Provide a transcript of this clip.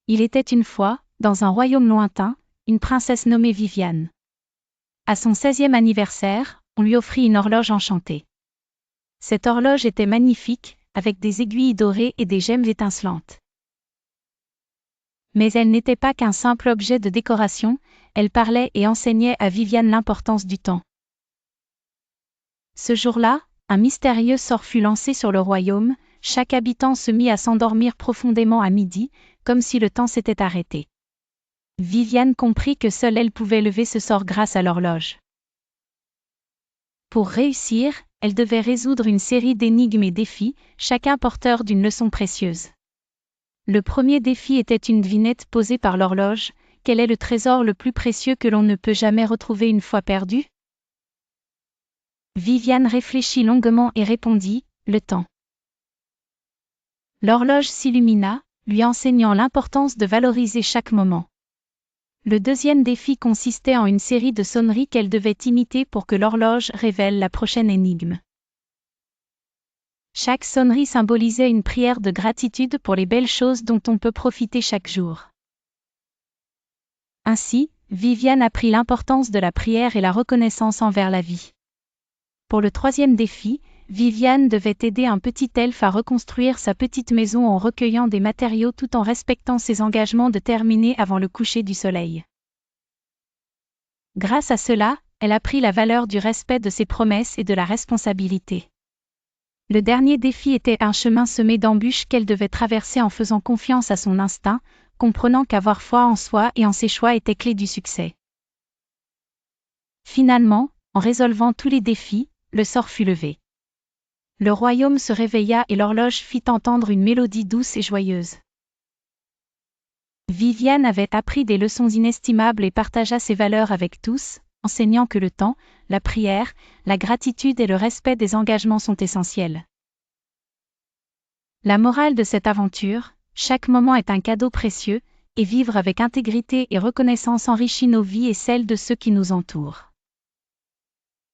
Il était une fois, dans un royaume lointain, une princesse nommée Viviane. À son 16e anniversaire, on lui offrit une horloge enchantée. Cette horloge était magnifique, avec des aiguilles dorées et des gemmes étincelantes. Mais elle n'était pas qu'un simple objet de décoration, elle parlait et enseignait à Viviane l'importance du temps. Ce jour-là, un mystérieux sort fut lancé sur le royaume, chaque habitant se mit à s'endormir profondément à midi, comme si le temps s'était arrêté. Viviane comprit que seule elle pouvait lever ce sort grâce à l'horloge. Pour réussir, elle devait résoudre une série d'énigmes et défis, chacun porteur d'une leçon précieuse. Le premier défi était une devinette posée par l'horloge: quel est le trésor le plus précieux que l'on ne peut jamais retrouver une fois perdu? Viviane réfléchit longuement et répondit: le temps. L'horloge s'illumina, lui enseignant l'importance de valoriser chaque moment. Le deuxième défi consistait en une série de sonneries qu'elle devait imiter pour que l'horloge révèle la prochaine énigme. Chaque sonnerie symbolisait une prière de gratitude pour les belles choses dont on peut profiter chaque jour. Ainsi, Viviane apprit l'importance de la prière et la reconnaissance envers la vie. Pour le troisième défi, Viviane devait aider un petit elfe à reconstruire sa petite maison en recueillant des matériaux tout en respectant ses engagements de terminer avant le coucher du soleil. Grâce à cela, elle apprit la valeur du respect de ses promesses et de la responsabilité. Le dernier défi était un chemin semé d'embûches qu'elle devait traverser en faisant confiance à son instinct, comprenant qu'avoir foi en soi et en ses choix était clé du succès. Finalement, en résolvant tous les défis, le sort fut levé. Le royaume se réveilla et l'horloge fit entendre une mélodie douce et joyeuse. Viviane avait appris des leçons inestimables et partagea ses valeurs avec tous, enseignant que le temps, la prière, la gratitude et le respect des engagements sont essentiels. La morale de cette aventure: chaque moment est un cadeau précieux, et vivre avec intégrité et reconnaissance enrichit nos vies et celles de ceux qui nous entourent.